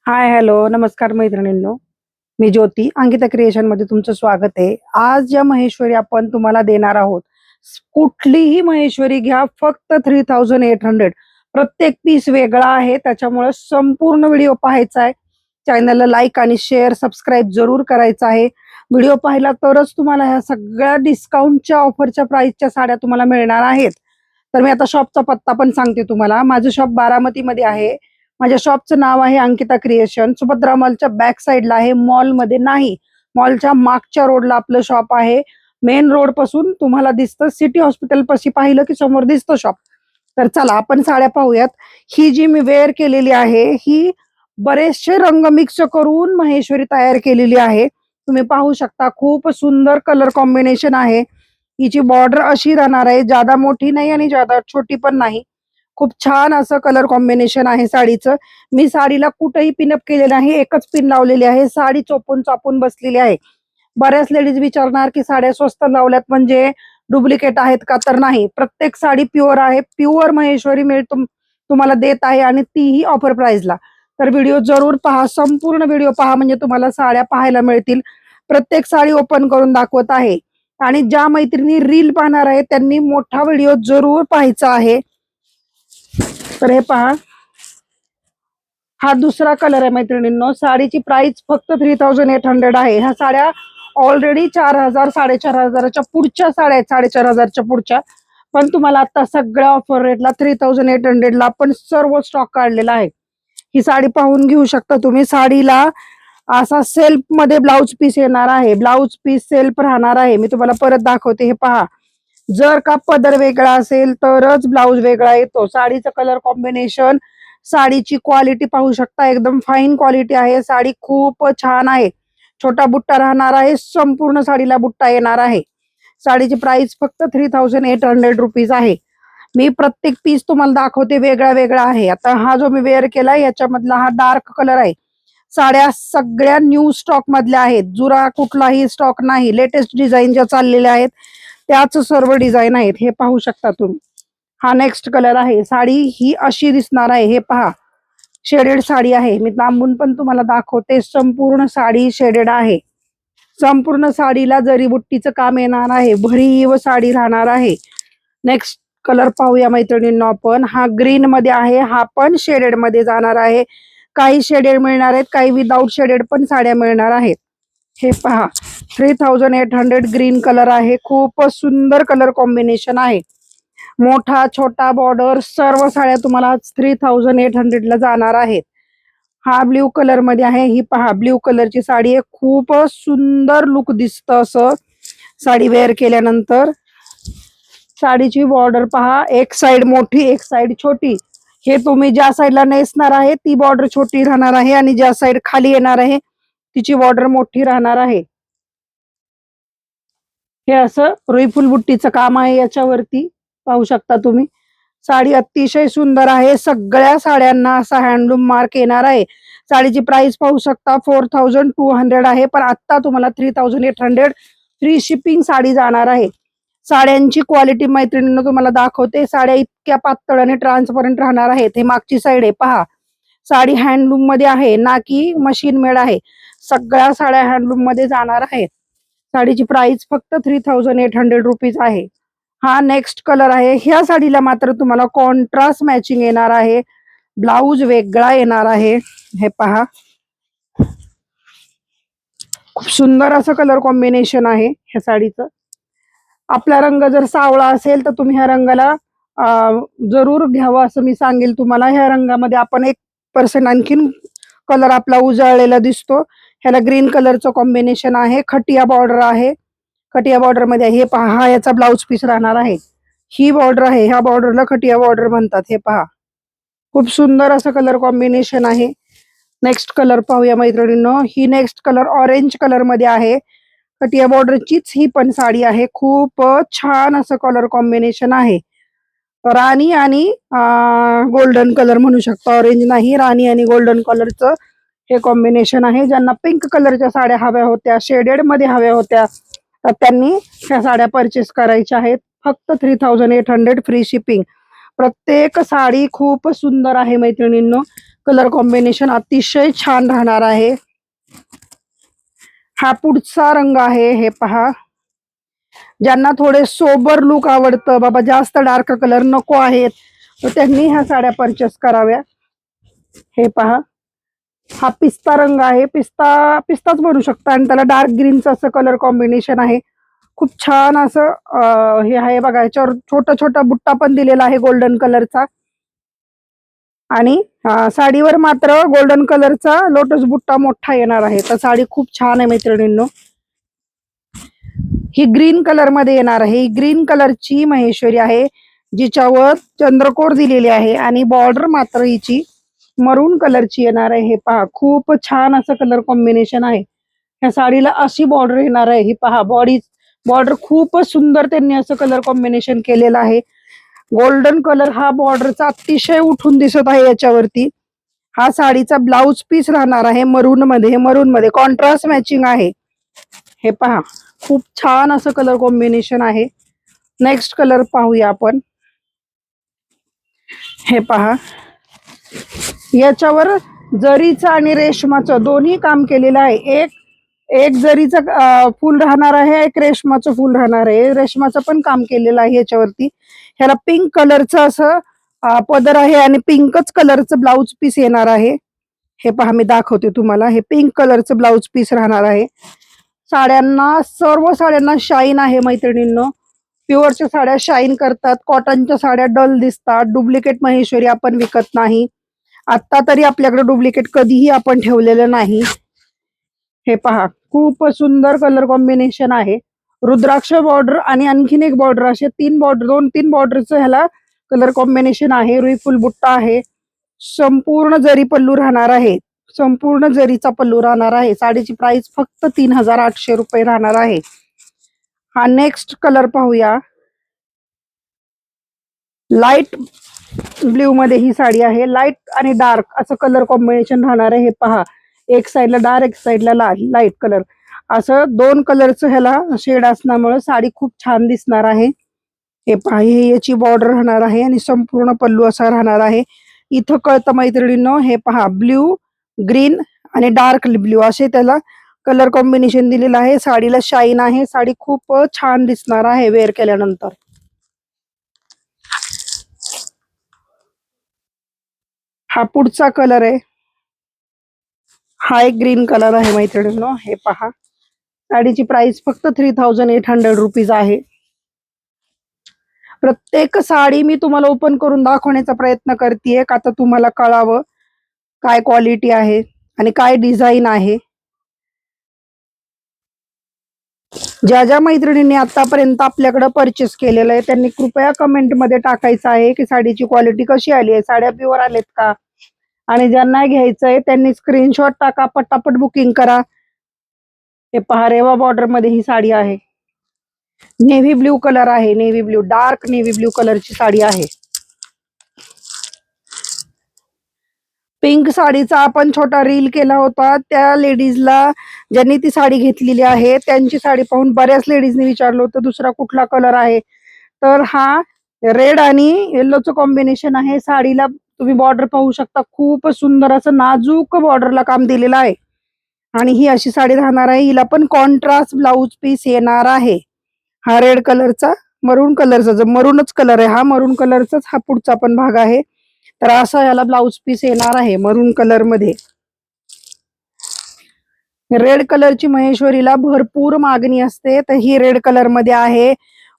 Hi hello नमस्कार मैत्रिणींनो. मी ज्योती Ankita creation मध्ये तुमचं स्वागत आहे. आज ज्या महेश्वरी आपण तुम्हाला देणार आहोत, कुठलीही महेश्वरी घ्या, फक्त 3800. प्रत्येक पीस वेगळा आहे, त्याच्यामुळे संपूर्ण व्हिडिओ पाहायचा आहे. चॅनलला लाईक आणि शेअर सबस्क्राईब जरूर करायचं आहे. व्हिडिओ पाहिला तरच तुम्हाला ह्या सगळ्या डिस्काउंटच्या ऑफरच्या प्राइसच्या साड्या तुम्हाला मिळणार आहेत. तर मी आता शॉपचा पत्ता पण सांगते तुम्हाला. माझं शॉप बारामतीमध्ये आहे. माझ्या शॉपचं नाव आहे अंकिता क्रिएशन. सुभद्रा मॉलच्या बॅक साईडला आहे, मॉल मध्ये नाही. मॉलच्या मागच्या रोडला आपलं शॉप आहे. मेन रोड पासून तुम्हाला दिसतं, सिटी हॉस्पिटल पाशी पाहिलं की समोर दिसतं शॉप. तर चला आपण साड्या पाहूयात. ही जी मी वेअर केलेली आहे, ही बरेचसे रंग मिक्स करून महेश्वरी तयार केलेली आहे. तुम्ही पाहू शकता, खूप सुंदर कलर कॉम्बिनेशन आहे. हिची बॉर्डर अशी राहणार आहे, जादा मोठी नाही आणि जादा छोटी पण नाही. खूप छान असं कलर कॉम्बिनेशन आहे साडीचं. मी साडीला कुठेही पिनअप केलेलं नाही, एकच पिन लावलेली आहे. साडी चोपून चापून बसलेली आहे. बऱ्याच लेडीज विचारणार की साड्या स्वस्त लावल्यात म्हणजे डुप्लिकेट आहेत का, तर नाही. प्रत्येक साडी प्युअर आहे. प्युअर महेश्वरी तुम्हाला देत आहे आणि तीही ऑफर प्राइसला. तर व्हिडिओ जरूर पहा, संपूर्ण व्हिडिओ पहा, म्हणजे तुम्हाला साड्या पाहायला मिळतील. प्रत्येक साडी ओपन करून दाखवत आहे. आणि ज्या मैत्रिणी रील पाहणार आहे त्यांनी मोठा व्हिडिओ जरूर पाहायचा आहे. तर हे पहा, हा दुसरा कलर आहे मैत्रिणींनो. साडीची प्राइस फक्त 3800 आहे. ह्या साड्या ऑलरेडी 4000 4500च्या पुढच्या साड्या आहेत, 4500च्या पुढच्या. पण तुम्हाला आता सगळ्या ऑफर रेटला 3800ला आपण सर्व स्टॉक काढलेला आहे. ही साडी पाहून घेऊ शकता तुम्ही. साडीला असा सेल्फ मध्ये ब्लाउज पीस येणार आहे. ब्लाउज पीस सेल्फ राहणार आहे. मी तुम्हाला परत दाखवते, हे पहा. जर का पदर वेगळा असेल तरच ब्लाउज वेगळा येतो. साडीचं कलर कॉम्बिनेशन, साडीची क्वालिटी पाहू शकता, एकदम फाईन क्वालिटी आहे. साडी खूप छान आहे. छोटा बुट्टा राहणार आहे, संपूर्ण साडीला बुट्टा येणार आहे. साडीची प्राइस फक्त 3800 आहे. मी प्रत्येक पीस तुम्हाला दाखवते, वेगळा वेगळा आहे. आता हा जो मी वेअर केलाय याच्यामधला हा डार्क कलर आहे. साड्या सगळ्या न्यू स्टॉक मधल्या आहेत, जुरा कुठलाही स्टॉक नाही. लेटेस्ट डिझाईन ज्या चाललेल्या आहेत त्याच सर्व डिझाईन आहेत. हे पाहू शकता तुम्ही. हा नेक्स्ट कलर आहे. साडी ही अशी दिसणार आहे, हे पहा. शेडेड साडी आहे. मी लांबून पण तुम्हाला दाखवते. संपूर्ण साडी शेडेड आहे. संपूर्ण साडीला जरीबुट्टीचं काम येणार आहे. भरीव साडी राहणार आहे. नेक्स्ट कलर पाहूया मैत्रिणींनो आपण. हा ग्रीन मध्ये आहे. हा पण शेडेड मध्ये जाणार आहे. काही शेडेड मिळणार आहेत, काही विदाउट शेडेड पण साड्या मिळणार आहेत. हे पहा, 3800 ग्रीन कलर आहे. खूप सुंदर कलर कॉम्बिनेशन आहे. मोठा छोटा बॉर्डर सर्व साड्या तुम्हाला 3800 ला जाणार आहेत. हा ब्ल्यू कलर मध्ये आहे. ही पहा, ब्ल्यू कलरची साडी आहे. खूप सुंदर लुक दिसतं असं साडी वेअर केल्यानंतर. साडीची बॉर्डर पहा, एक साइड मोठी एक साइड छोटी. हे तुम्ही ज्या साईडला नेसणार आहे ती बॉर्डर छोटी राहणार आहे आणि ज्या साइड खाली येणार आहे तिची बॉर्डर मोठी राहणार आहे. हे असं रुई फुलबुट्टीचं काम आहे याच्यावरती, पाहू शकता तुम्ही. साडी अतिशय सुंदर आहे. सगळ्या साड्यांना असा हँडलूम मार्क येणार आहे. साडीची प्राइस पाहू शकता 4200 आहे, पण आता तुम्हाला 3800 फ्री शिपिंग साडी जाणार आहे. साड्यांची क्वालिटी मैत्रिणींना तुम्हाला दाखवते. साड्या इतक्या पातळ आणि ट्रान्सपरंट राहणार आहेत. हे मागची साइड आहे पहा. साडी हँडलूम मध्ये आहे, ना की मशीन मेड आहे. सगळ्या साड्या हँडलूम मध्ये जाणार आहेत. साडीची प्राइस फक्त 3800 आहे. हा नेक्स्ट कलर आहे. ह्या साडीला मात्र तुम्हाला कॉन्ट्रास्ट मॅचिंग येणार आहे. ब्लाउज वेगळा येणार आहे. हे पहा, खूप सुंदर असं कलर कॉम्बिनेशन आहे ह्या साडीचं. आपला रंग जर सावळा असेल तर तुम्ही ह्या रंगाला जरूर घ्यावं असं मी सांगेल तुम्हाला. ह्या रंगामध्ये आपण 1% आणखीन कलर आपला उजळलेला दिसतो. ह्याला ग्रीन कलरचं कॉम्बिनेशन आहे. खटिया बॉर्डर आहे. खटिया बॉर्डर मध्ये हे पहा, हा याचा ब्लाउज पीस राहणार आहे. ही बॉर्डर आहे, ह्या बॉर्डरला खटिया बॉर्डर म्हणतात. हे पहा, खूप सुंदर असं कलर कॉम्बिनेशन आहे. नेक्स्ट कलर पाहूया मैत्रिणींनो. ही नेक्स्ट कलर ऑरेंज कलर मध्ये आहे. खटिया बॉर्डरचीच ही पण साडी आहे. खूप छान असं कलर कॉम्बिनेशन आहे. राणी आणि गोल्डन कलर म्हणू शकतो, ऑरेंज नाही, राणी आणि गोल्डन कलरचं हे कॉम्बिनेशन आहे. ज्यांना पिंक कलरच्या साड्या हव्या होत्या, शेडेड मध्ये हव्या होत्या, तर त्यांनी ह्या साड्या परचेस करायच्या आहेत. फक्त 3800 फ्री शिपिंग. प्रत्येक साडी खूप सुंदर आहे मैत्रिणींनो. कलर कॉम्बिनेशन अतिशय छान राहणार आहे. हा पुढचा रंग आहे, हे पहा. ज्यांना थोडे सोबर लुक आवडतं, बाबा जास्त डार्क कलर नको आहेत, तर त्यांनी ह्या साड्या परचेस कराव्या. हे पहा, हा पिस्ता रंग आहे, पिस्ताच म्हणू शकता, आणि त्याला डार्क ग्रीनचं असं कलर कॉम्बिनेशन आहे. खूप छान असं हे आहे बघा. याच्यावर छोटा छोटा बुट्टा पण दिलेला आहे गोल्डन कलरचा, आणि साडीवर मात्र गोल्डन कलरचा लोटस बुट्टा मोठा येणार आहे. तर साडी खूप छान आहे मैत्रिणींनो. ही ग्रीन कलर मध्ये येणार आहे. ही ग्रीन कलरची महेश्वरी आहे, जिच्यावर चंद्रकोर दिलेली आहे, आणि बॉर्डर मात्र हिची मरून कलरची येणार आहे. हे पहा, खूप छान असं कलर कॉम्बिनेशन आहे. ह्या साडीला अशी बॉर्डर येणार आहे. ही पहा, बॉर्डर खूपच सुंदर त्यांनी असं कलर कॉम्बिनेशन केलेलं आहे. गोल्डन कलर हा बॉर्डरचा अतिशय उठून दिसत आहे याच्यावरती. हा साडीचा ब्लाउज पीस राहणार आहे मरून मध्ये कॉन्ट्रास्ट मॅचिंग आहे. हे पहा, खूप छान असं कलर कॉम्बिनेशन आहे. नेक्स्ट कलर पाहूया आपण. हे पहा, याच्यावर जरीचं आणि रेशमाचं दोन्ही काम केलेलं आहे. एक जरीचं फुल राहणार आहे, एक रेशमाचं फुल राहणार आहे. रेशमाचं पण काम केलेलं आहे याच्यावरती. ह्याला पिंक कलरचं असं पदर आहे, आणि पिंकच कलरचं ब्लाउज पीस येणार आहे. हे पहा, मी दाखवते तुम्हाला. हे पिंक कलरचं ब्लाउज पीस राहणार आहे. सर्व साड्यांना शाईन आहे मैत्रिणींनो. प्युअरच्या साड्या शाईन करतात, कॉटनच्या साड्या डल दिसतात. डुप्लिकेट महेश्वरी आपण विकत नाही. आता तरी आपल्याकडे डुप्लिकेट कधीही आपण ठेवलेलं नाही. हे पहा, खूप सुंदर कलर कॉम्बिनेशन आहे. रुद्राक्ष बॉर्डर आणि आणखीन एक बॉर्डर, असे दोन तीन बॉर्डरचं ह्याला कलर कॉम्बिनेशन आहे. रुई फुल बुट्टा आहे. संपूर्ण जरी पल्लू राहणार आहे. संपूर्ण जरीचा पल्लू राहणार आहे. साडीची प्राइस फक्त 3800 रुपये राहणार आहे. हा नेक्स्ट कलर पाहूया. लाईट ब्ल्यू मध्ये ही साडी आहे. लाईट आणि डार्क असं कलर कॉम्बिनेशन राहणार आहे. हे पहा, एक साईडला डार्क, एक साईडला लाईट कलर, असं दोन कलरचं ह्याला शेड असल्यामुळे साडी खूप छान दिसणार आहे. हे पहा, हे याची बॉर्डर राहणार आहे, आणि संपूर्ण पल्लू असा राहणार आहे. इथं कळतं मैत्रिणींनो. हे पहा, ब्ल्यू, ग्रीन आणि डार्क ब्ल्यू असे त्याला कलर कॉम्बिनेशन दिलेलं आहे. साडीला शाईन आहे. साडी खूप छान दिसणार आहे वेअर केल्यानंतर. हा पुढचा कलर आहे. हा एक ग्रीन कलर आहे मैत्रिणींनो. हे पहा, साडीची प्राइस फक्त 3800 रुपीज आहे. प्रत्येक साडी मी तुम्हाला ओपन करून दाखवण्याचा प्रयत्न करतेय, का तर तुम्हाला कळावं काय क्वालिटी आहे आणि काय डिझाईन आहे. ज्या ज्या मैत्रिणींनी आतापर्यंत आपल्याकडे परचेस केलेलं आहे त्यांनी कृपया कमेंट मध्ये टाकायचं आहे की साडीची क्वालिटी कशी आली आहे, साड्या प्युअर आलेत का. आणि ज्यांना घ्यायचंय त्यांनी स्क्रीनशॉट टाका, पटापट बुकिंग करा. हे पहा, रेवा बॉर्डर मध्ये ही साडी आहे. नेव्ही ब्ल्यू कलर आहे. Navy blue, dark navy blue कलरची साडी आहे. पिंक साडीचा आपण छोटा रील केला होता. त्या लेडीजला ज्यांनी ती साडी घेतलेली आहे त्यांची साडी पाहून बऱ्याच लेडीजने विचारलं होतं दुसरा कुठला कलर आहे. तर हा रेड आणि येल्लोचं कॉम्बिनेशन आहे. साडीला तुम्ही बॉर्डर पाहू शकता, खूप सुंदर असं नाजूक बॉर्डरला काम दिलेलं आहे. आणि ही अशी साडी राहणार आहे. हिला पण कॉन्ट्रास्ट ब्लाउज पीस येणार आहे. हा रेड कलरचा, मरून कलरचा, जो मरूनच कलर आहे हा, मरून कलरचाच हा पुढचा पण भाग आहे. तर असा याला ब्लाउज पीस येणार आहे मरून कलर मध्ये. रेड कलरची महेश्वरीला भरपूर मागणी असते, तर ही रेड कलर मध्ये आहे.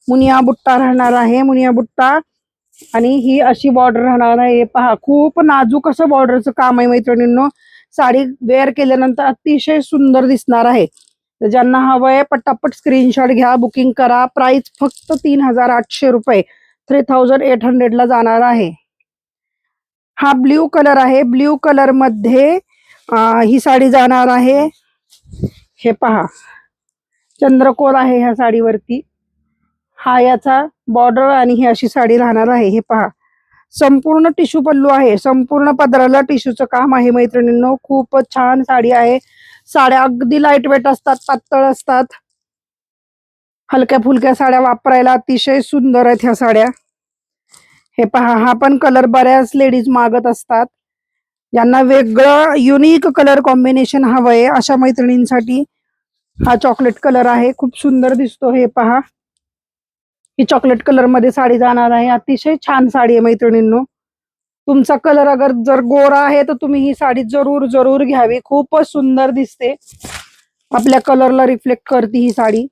मुनिया बुट्टा राहणार आहे, मुनिया बुट्टा, आणि ही अशी बॉर्डर राहणार आहे. पहा, खूप नाजूक असं बॉर्डरचं काम आहे मैत्रिणींनो. साडी वेअर केल्यानंतर अतिशय सुंदर दिसणार आहे. तर ज्यांना हवंय पटापट स्क्रीनशॉट घ्या, बुकिंग करा. प्राइस फक्त 3800 रुपये, 3800 ला जाणार आहे. हा ब्ल्यू कलर आहे. ब्ल्यू कलर मध्ये ही साडी जाणार आहे. हे पहा, चंद्रकोर आहे ह्या साडीवरती. हा याचा बॉर्डर, आणि ही अशी साडी राहणार आहे. हे पहा, संपूर्ण टिश्यू पल्लू आहे. संपूर्ण पदराला टिश्यूचं काम आहे मैत्रिणींनो. खूपच छान साडी आहे. साड्या अगदी लाईट वेट असतात, पातळ असतात. हलक्या फुलक्या साड्या वापरायला अतिशय सुंदर आहेत ह्या साड्या. हे पहा, हा पण कलर बऱ्याच लेडीज मागत असतात. ज्यांना वेगळं युनिक कलर कॉम्बिनेशन हवंय अशा मैत्रिणींसाठी हा चॉकलेट कलर आहे, खूप सुंदर दिसतो. हे पहा, ही चॉकलेट कलर मध्ये साडी जाणार आहे. अतिशय छान साडी आहे मैत्रिणींनो. तुमचा कलर अगर जर गोरा आहे तर तुम्ही ही साडी जरूर जरूर घ्यावी, खूपच सुंदर दिसते, आपल्या कलरला रिफ्लेक्ट करते ही साडी,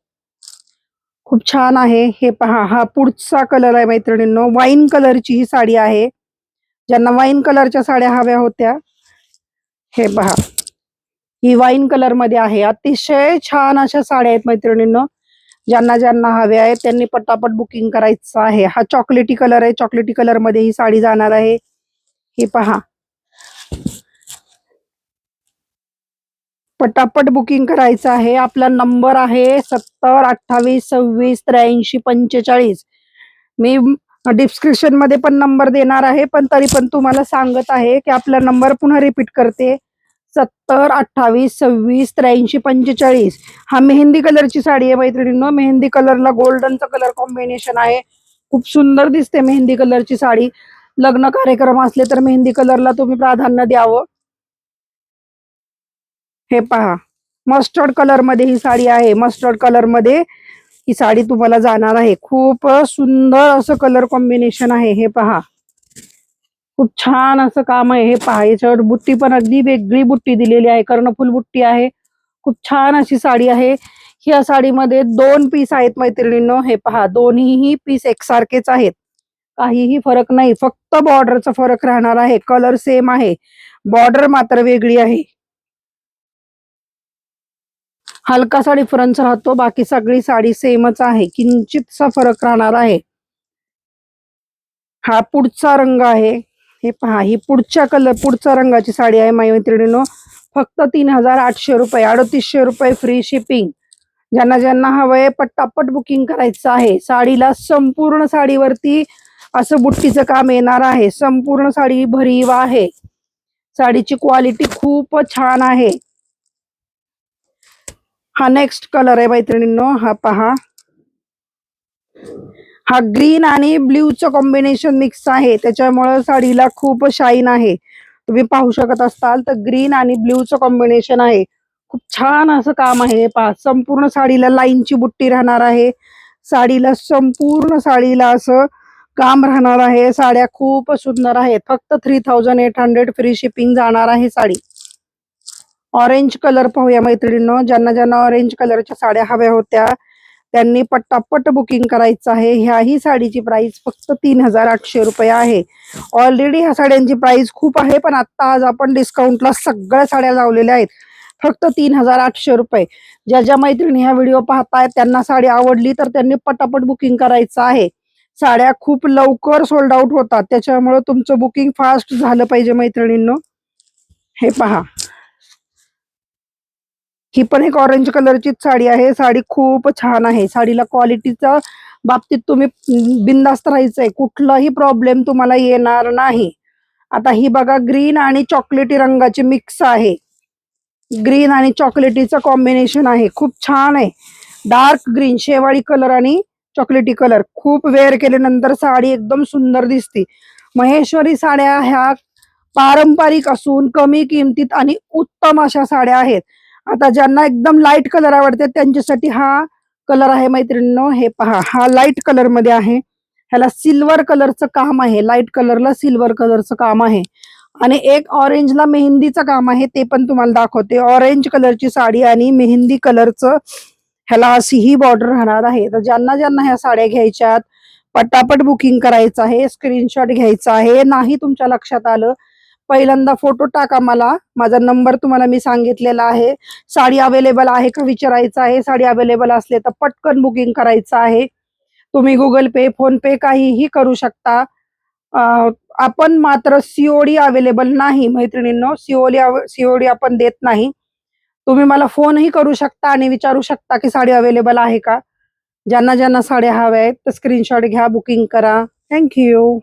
खूप छान आहे. हे पहा, हा पुढचा कलर आहे मैत्रिणींनो, वाईन कलरची ही साडी आहे. ज्यांना वाईन कलरच्या साड्या हव्या होत्या, हे पहा, ही वाईन कलर मध्ये आहे. अतिशय छान अशा साड्या आहेत मैत्रिणींनो. ज्यांना ज्यांना हव्या आहेत त्यांनी पटापट बुकिंग करायचं आहे. हा चॉकलेटी कलर आहे, चॉकलेटी कलर मध्ये ही साडी जाणार आहे. हे पहा, पटापट बुकिंग करायचं आहे. आपला नंबर आहे 70 28 26 83 45. मी डिस्क्रिप्शन मध्ये पण नंबर देणार आहे, पण तरी पण तुम्हाला सांगत आहे की आपला नंबर पुन्हा रिपीट करते, 70 28 26 83 45. हा मेहंदी कलरची साडी आहे मैत्रिणींनो. मेहंदी कलरला गोल्डनचा कलर कॉम्बिनेशन आहे, खूप सुंदर दिसते मेहंदी कलरची साडी. लग्न कार्यक्रम असले तर मेहंदी कलरला तुम्ही प्राधान्य द्यावं. हे पहा, मस्टर्ड कलर मध्ये ही साडी आहे. मस्टर्ड कलर मध्ये ही साडी तुम्हाला जाणार आहे. खूप सुंदर असं कलर कॉम्बिनेशन आहे. हे पहा, खूप छान असं काम आहे. हे पहा, याच्यावर बुट्टी पण अगदी वेगळी बुट्टी दिलेली आहे, कर्णफुल बुट्टी आहे. खूप छान अशी साडी आहे. ह्या साडीमध्ये 2 पीस आहेत मैत्रिणींनो. हे पहा, दोन्हीही पीस एकसारखेच आहेत, काहीही फरक नाही, फक्त बॉर्डरचा फरक राहणार आहे. कलर सेम आहे, बॉर्डर मात्र वेगळी आहे. हलकासा डिफरन्स राहतो, बाकी सगळी साडी सेमच आहे, किंचितसा फरक राहणार आहे. हा पुढचा रंग आहे. हे पहा, ही पुढच्या रंगाची साडी आहे मैत्रिणींनो. फक्त 3800 रुपये, 3800 रुपये फ्री शिपिंग. ज्यांना ज्यांना हवंय पटापट बुकिंग करायचं आहे. साडीला संपूर्ण साडीवरती असं बुट्टीचं काम येणार आहे. संपूर्ण साडी भरीव आहे. साडीची क्वालिटी खूप छान आहे. हा नेक्स्ट कलर आहे मैत्रिणींनो. हा पहा, हा ग्रीन आणि ब्ल्यूचं कॉम्बिनेशन मिक्स आहे, त्याच्यामुळे साडीला खूप शाईन आहे. तुम्ही पाहू शकत असताल तर ग्रीन आणि ब्ल्यूचं कॉम्बिनेशन आहे. खूप छान असं काम आहे. हे पहा, संपूर्ण साडीला लाईनची बुट्टी राहणार आहे. संपूर्ण साडीला असं काम राहणार आहे. साड्या खूप सुंदर आहेत. फक्त 3800 फ्री शिपिंग जाणार आहे साडी. ऑरेंज कलर पाहूया मैत्रिणींनो. ज्यांना ज्यांना ऑरेंज कलरच्या साड्या हव्या होत्या त्यांनी पटापट बुकिंग करायचं आहे. ह्याही साडीची प्राइस फक्त 3800 रुपये आहे. ऑलरेडी ह्या साड्यांची प्राइस खूप आहे, पण आता आज आपण डिस्काउंटला सगळ्या साड्या लावलेल्या आहेत, फक्त 3800 रुपये. ज्या ज्या मैत्रिणी ह्या व्हिडिओ पाहतायत त्यांना साडी आवडली तर त्यांनी पटापट बुकिंग करायचं आहे. साड्या खूप लवकर सोल्ड आउट होतात, त्याच्यामुळे तुमचं बुकिंग फास्ट झालं पाहिजे मैत्रिणींनो. हे पहा, ही पण एक ऑरेंज कलरची साडी आहे. साडी खूप छान आहे. साडीला क्वालिटीच्या बाबतीत तुम्ही बिंदास्त राहायचंय, कुठलाही प्रॉब्लेम तुम्हाला येणार नाही. आता ही बघा, ग्रीन आणि चॉकलेटी रंगाचे मिक्स आहे. ग्रीन आणि चॉकलेटीचं कॉम्बिनेशन आहे, खूप छान आहे. डार्क ग्रीन, शेवाळी कलर आणि चॉकलेटी कलर, खूप वेअर केल्यानंतर साडी एकदम सुंदर दिसते. महेश्वरी साड्या ह्या पारंपरिक असून कमी किमतीत आणि उत्तम अशा साड्या आहेत. आता ज्यांना एकदम लाईट कलर आवडते त्यांच्यासाठी हा कलर आहे मैत्रिणींनो. हे पहा, हा लाईट कलर मध्ये आहे. ह्याला सिल्वर कलरचं काम आहे, लाईट कलरला सिल्वर कलरचं काम आहे. आणि एक ऑरेंजला मेहंदीचं काम आहे, ते पण तुम्हाला दाखवते. ऑरेंज कलरची साडी आणि मेहंदी कलरचं ह्याला अशी ही बॉर्डर राहणार आहे. तर ज्यांना ज्यांना ह्या साड्या घ्यायच्यात पटापट बुकिंग करायचं आहे, स्क्रीनशॉट घ्यायचा आहे. नाही तुमच्या लक्षात आलं, पहिल्यांदा फोटो टाका मला, माझा नंबर तुम्हाला मी सांगितलेला आहे. साडी अवेलेबल आहे का विचारायचं आहे. साडी अवेलेबल असले तर पटकन बुकिंग करायचं आहे. तुम्ही गुगल पे, फोन पे काहीही करू शकता. आपण मात्र सीओडी अवेलेबल नाही मैत्रिणींनो. सीओडी आपण देत नाही. तुम्ही मला फोनही करू शकता आणि विचारू शकता की साडी अवेलेबल आहे का. ज्यांना ज्यांना साड्या हव्या आहेत तर स्क्रीनशॉट घ्या, बुकिंग करा. थँक्यू.